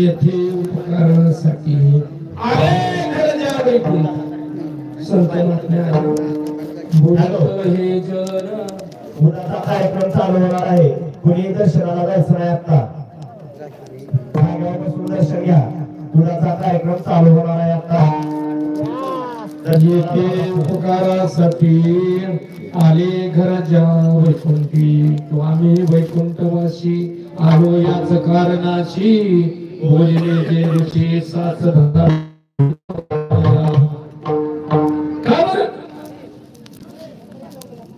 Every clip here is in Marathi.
येथे उपकारासाठी आले घरच्या वैकुंठ संतांना हे जन बुडाचा कार्यक्रम चालू होणार आहे. कुणी दर्शनाला जायचं नाही आता. भागापासून दर्शन घ्या. बुडाचा कार्यक्रम चालू होणार आहे आता. येथे उपकारासाठी आले घरच्या वैकुंठी तो आम्ही वैकुंठवासी आलो याच कारणाशी बोलले देवचे साथ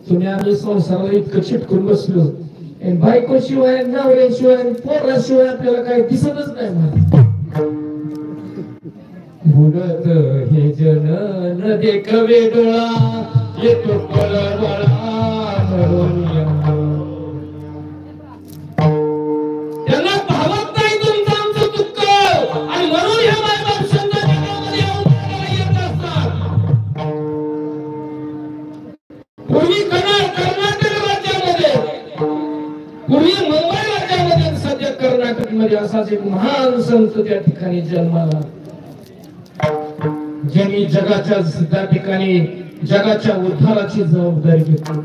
तुम्ही आम्ही संसाराला इतकं चिटकून बसलो बायको शिवाय नवऱ्याशिवाय पोराशिवाय आपल्याला काही दिसतच नाही मला बुडत हे जन न देखवे डोळा येतो पळवळा त्यांना भावत नाही तुमचं आमचं दुःख आणि म्हणून ह्या मायबाप संघामध्ये येत असतात. पूर्वी कर्नाटक राज्यामध्ये पूर्वी मुंबई राज्यामध्ये सध्या कर्नाटक मध्ये असाच एक महान संत त्या ठिकाणी जन्माला ज्यांनी जगाच्या त्या ठिकाणी जगाच्या उद्धाराची जबाबदारी घेतली.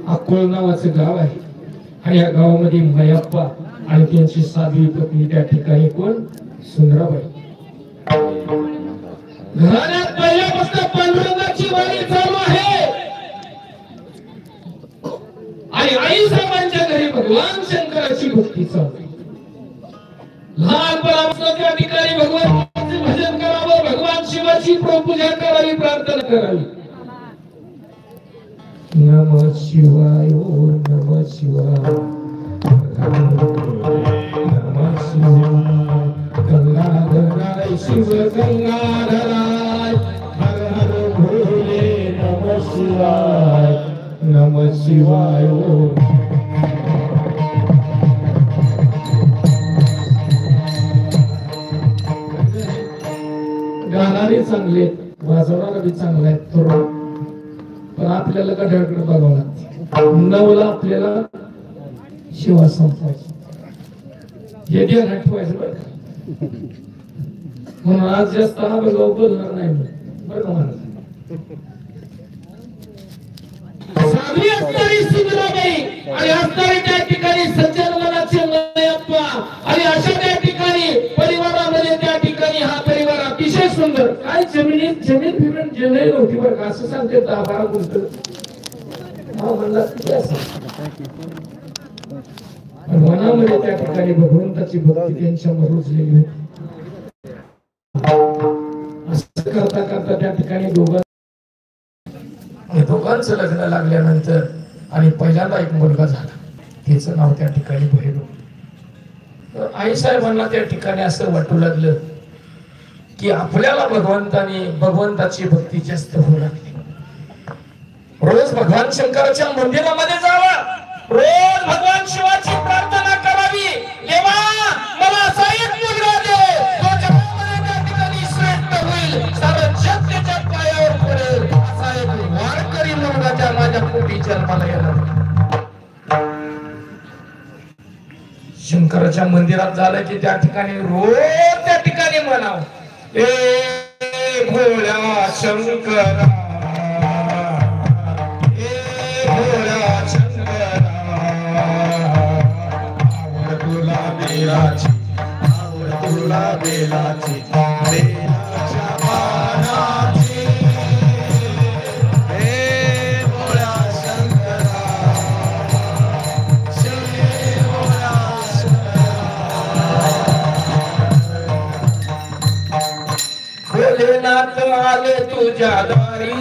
अकोळ नावाचं गाव आहे आणि या गावामध्ये मयप्पा आणि त्यांची साध्वी पत्नी त्या ठिकाणी कोण सुंदराबाई. घराण्यात पहिल्यापासून पांडुरंगाची वाणी चालू आहे आणि आई साहेबांच्या घरी भगवान शंकराची भक्ती चालू आहे. लहानपणापासून त्या ठिकाणी भगवानचे भजन करावं, भगवान शिवाची पूजा करावी, प्रार्थना करावी. नमः शिवाय ओम नमः शिवाय नमः शिवाय गंगाधराय शिव गंगाधराय हर हर भोले नमः शिवाय ओम. गाणारे चांगले वाजवणारा बी चांगला आहे थोडं पण आपल्याला गड्याकडे बघावं लागतं. नवला आपल्याला शिवा संपवायचं हे ध्यानात ठेवायचं बरं का. म्हणून आज जास्त हा बघाव बोलणार नाही बरं का मला. साधी असणारी सुंदराबाई आणि असणारी त्या ठिकाणी सज्जन मनाचे मयप्पा आणि अशा त्या ठिकाणी परिवारामध्ये त्या ठिकाणी हा परिवार अतिशय सुंदर. काय जमीन फिरून जमीन होती बरं का असं सांगते 10-12 गुंठ म्हणला मनामध्ये त्या ठिकाणी भगवंताची भक्ती त्यांच्यावर रुजलेली होती. असं करता करता त्या ठिकाणी दोघांचं लग्न लागल्यानंतर आणि पहिल्यांदा एक मुलगा झाला. त्याचं नाव त्या ठिकाणी भैरव. आई साहेबांना त्या ठिकाणी असं वाटू लागलं की आपल्याला भगवंताची भक्ती जास्त होऊ लागली. रोज भगवान शंकराच्या मंदिरामध्ये जावं, रोज भगवान शिवाची प्रार्थना करावी. देवा मला असा एक मुलगा दे जो जगामध्ये त्या ठिकाणी श्रेष्ठ होईल, सारं जग त्याच्या पायावर पडेल असा एक वारकरी मुलगा त्या माझ्या पोटी जन्माला येणार. शंकराच्या मंदिरात झालं की त्या ठिकाणी रोज त्या ठिकाणी म्हणावं ए भोळ्या शंकरा ए भोळ्या शंकरा आवड तुला बेलाची बेलाच्या पानाची ए भोळ्या शंकरा भोलेनाथ आले तुझ्या दारी